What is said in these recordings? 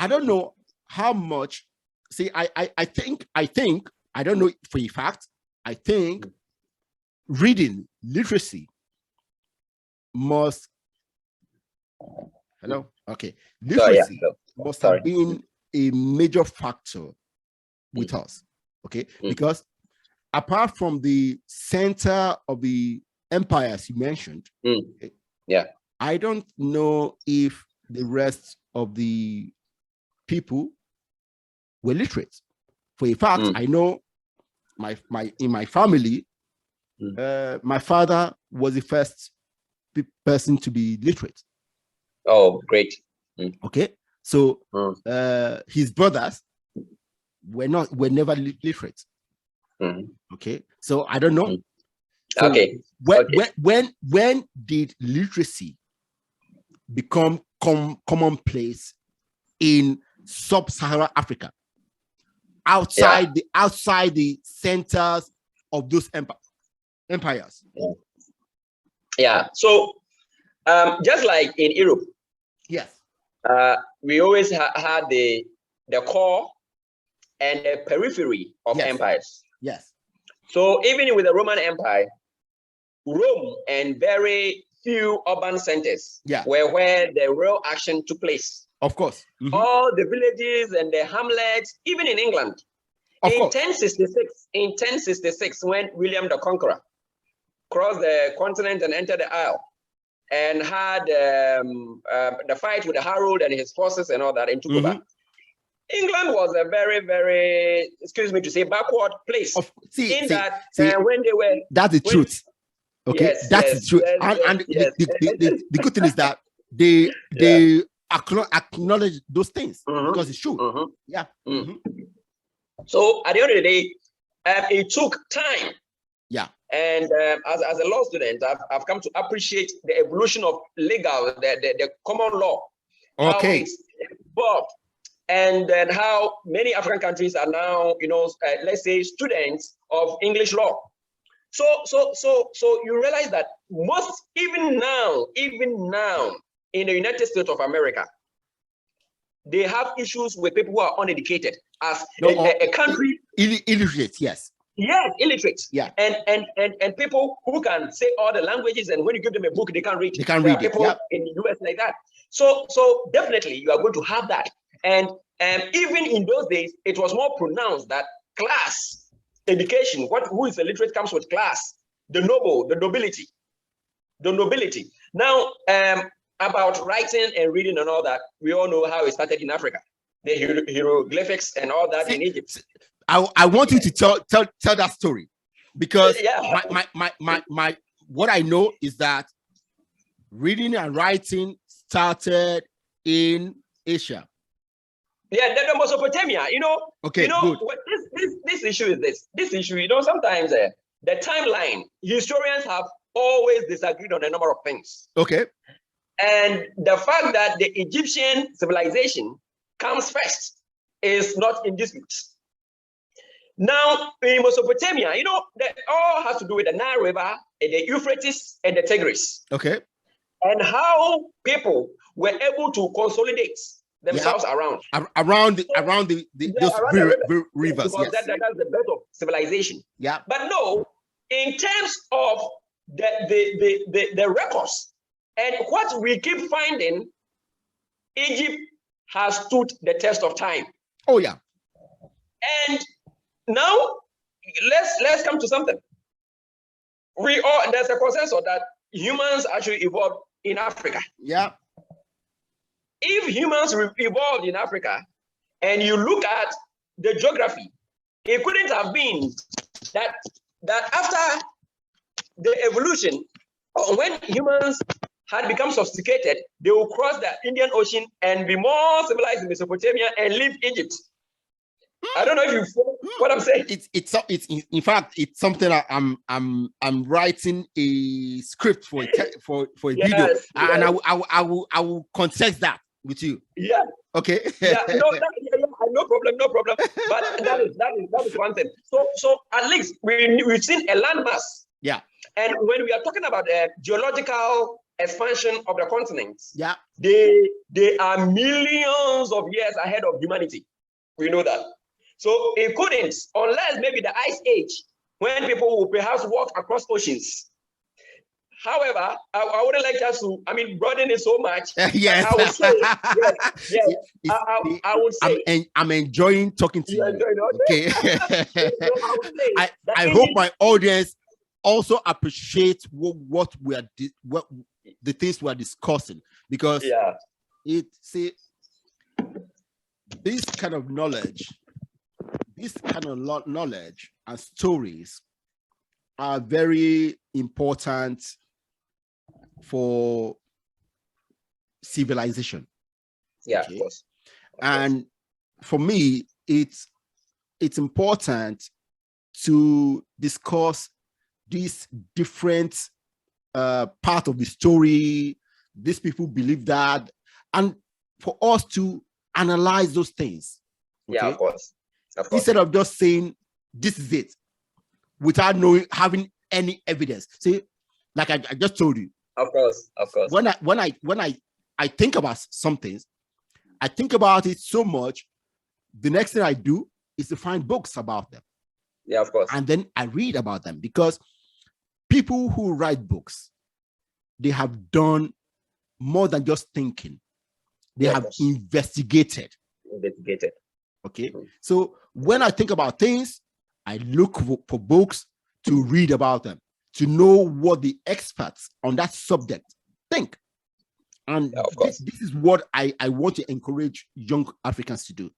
I don't know how much. See, I think I don't know for a fact. I think reading literacy must. Hello. Okay. Literacy must have been a major factor with us. Okay, because apart from the center of the empires you mentioned, I don't know if the rest of the people were literate. For a fact, I know in my family, my father was the first person to be literate. Oh, great. Okay, so his brothers were never literate. Okay, so I don't know. So when did literacy become commonplace in Sub-Sahara Africa, outside the centers of those empires? Yeah. So just like in Europe, yes, we always had the core and the periphery of empires. Yes. So even with the Roman Empire, Rome and very few urban centers were where the real action took place. Of course. All the villages and the hamlets, even in England. In 1066, when William the Conqueror crossed the continent and entered the Isle and had the fight with Harold and his forces and all that and took over. England was a very, very, excuse me to say, backward place. When they were... That's the truth. Okay, that's the truth. The good thing is that they acknowledge those things because it's true. So at the end of the day, it took time. Yeah. And as a law student, I've come to appreciate the evolution of the common law. Okay. How it's evolved. And then how many African countries are now, let's say, students of English law. So you realize that even now, in the United States of America, they have issues with people who are uneducated as a country. Illiterate, yes. Yes, illiterate. Yeah. And people who can say all the languages, and when you give them a book, they can't read. They can't read it. People in the US like that. So definitely you are going to have that. And even in those days, it was more pronounced that class, education, who is illiterate comes with class, the nobility. Now, about writing and reading and all that, we all know how it started in Africa, the hieroglyphics and all that in Egypt. I want you to tell that story, because my what I know is that reading and writing started in Asia. Yeah, the Mesopotamia, Okay, good. This issue is this. This issue, sometimes the timeline, historians have always disagreed on a number of things. Okay. And the fact that the Egyptian civilization comes first is not in dispute. Now, in Mesopotamia, that all has to do with the Nile River, and the Euphrates, and the Tigris. Okay. And how people were able to consolidate themselves around those rivers. Because that's the birth of civilization. Yeah. But no, in terms of the records and what we keep finding, Egypt has stood the test of time. Oh yeah. And now let's come to something. There's a consensus that humans actually evolved in Africa. Yeah. If humans evolved in Africa, and you look at the geography, it couldn't have been that after the evolution, when humans had become sophisticated, they will cross the Indian Ocean and be more civilized in Mesopotamia and leave Egypt. I don't know if you follow what I'm saying. It's in fact, it's something I'm writing a script for a video, and I will contest that with you. Yeah. Okay. No problem. But that is one thing. So at least we've seen a landmass. Yeah. And when we are talking about the geological expansion of the continents, yeah, they are millions of years ahead of humanity. We know that. So it couldn't, unless maybe the ice age, when people will perhaps walk across oceans. However, I wouldn't like us to, broaden it so much. yes. I would say, yes. I would say, I'm enjoying talking to you. Okay. So I would say I hope my audience also appreciate what the things we are discussing, because this kind of knowledge and stories are very important for civilization. Yeah, okay? Of course. And for me, it's important to discuss these different part of the story. These people believe that, and for us to analyze those things. Okay? Yeah, of course. Instead of just saying this is it, without having any evidence. See, like I just told you. Of course. When I think about some things, I think about it so much. The next thing I do is to find books about them. Yeah, of course. And then I read about them, because people who write books, they have done more than just thinking. They have investigated. Okay. Mm-hmm. So when I think about things, I look for books to read about them, to know what the experts on that subject think. And this is what I want to encourage young Africans to do,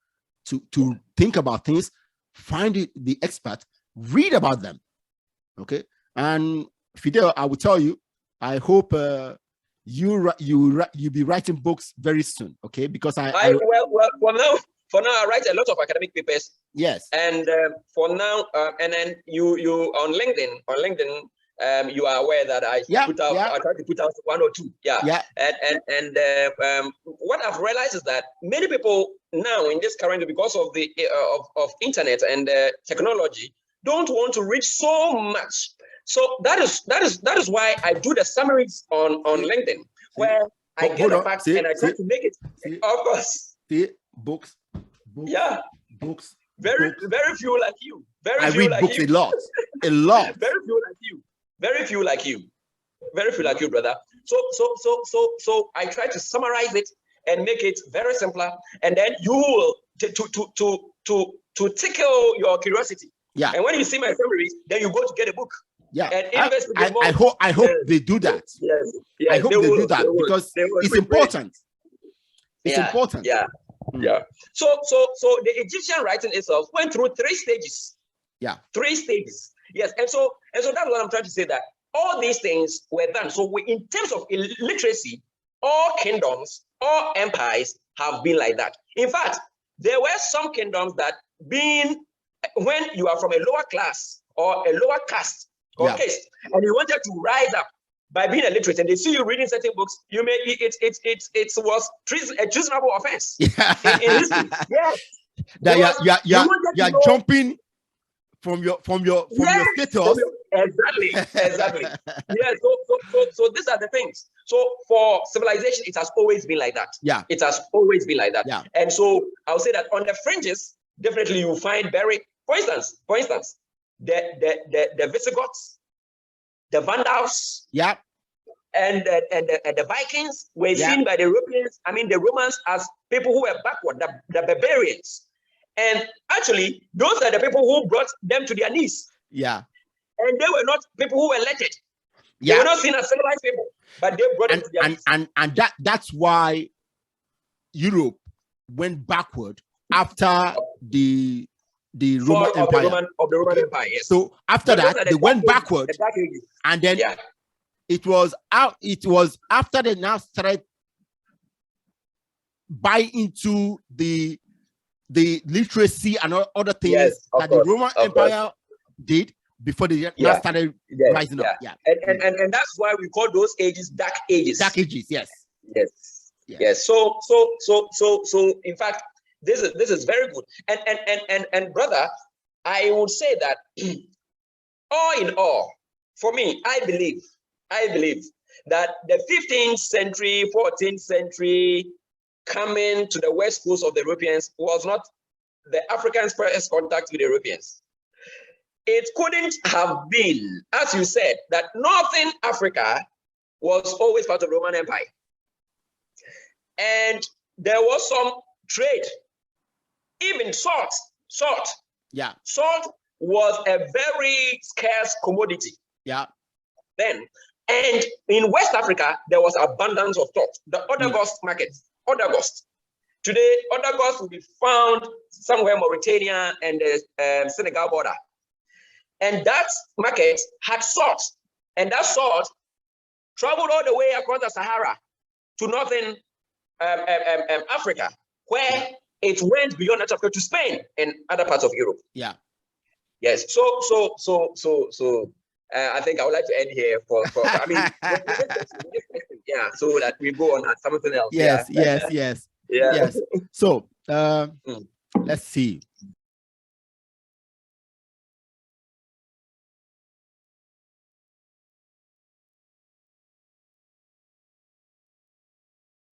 to think about things, find the expert, read about them. Okay. And Fidel, I will tell you, I hope you'll be writing books very soon. Okay. Because for now, I write a lot of academic papers. Yes. And for now, and then you on LinkedIn, you are aware that I try to put out one or two. Yeah. And what I've realized is that many people now in this current, because of the of internet and technology, don't want to read so much. So that is why I do the summaries on LinkedIn, where I get the facts and I try to make it. Of course. Books. Yeah. Books. Very few like you. I read books a lot. Very few like you, brother. So I try to summarize it and make it very simpler, and then you will to tickle your curiosity. Yeah. And when you see my summaries, then you go to get a book. Yeah. And I hope they do that. Yes. I hope they do that because it's important. It's important. Yeah. Yeah. So the Egyptian writing itself went through 3 stages. Yeah. 3 stages. Yes. And so that's what I'm trying to say, that all these things were done. So in terms of literacy, all kingdoms, all empires have been like that. In fact, there were some kingdoms that when you are from a lower class or a lower caste or caste, and you wanted to rise up by being illiterate, and they see you reading certain books, you may it was a treasonable offense in history. Yes. You're jumping from your status. Exactly. Yeah. So these are the things. So for civilization, it has always been like that. Yeah. It has always been like that. Yeah. And so I'll say that on the fringes, definitely you find for instance, the Visigoths, the Vandals, and the Vikings were seen by the Europeans, the Romans, as people who were backward, the barbarians. And actually, those are the people who brought them to their knees. Yeah. And they were not people who were elected. They were not seen as civilized people, but they brought them to their knees. And that's why Europe went backward after the Roman Empire. Of the Roman Empire, yes. So after that, they went backward, and then it was after they now started buying into the literacy and other things that the Roman Empire did before they now started rising up. Yeah. And that's why we call those ages dark ages. Dark ages, yes. Yes. So in fact, this is very good. And brother, I would say that all in all, for me, I believe that the 15th century, 14th century coming to the west coast of the Europeans was not the Africans' first contact with the Europeans. It couldn't have been, as you said, that Northern Africa was always part of the Roman Empire. And there was some trade, even salt. Yeah. Salt was a very scarce commodity. Yeah. Then, and in West Africa, there was abundance of salt. The Odagost market, Odagost. Today, Odagost will be found somewhere in Mauritania and the Senegal border. And that market had salt. And that salt traveled all the way across the Sahara to northern Africa, where it went beyond Africa to Spain and other parts of Europe. Yeah. Yes. So I think I would like to end here for I mean, yeah, so that we go on at something else. Yes. Yeah. Yes. So let's see.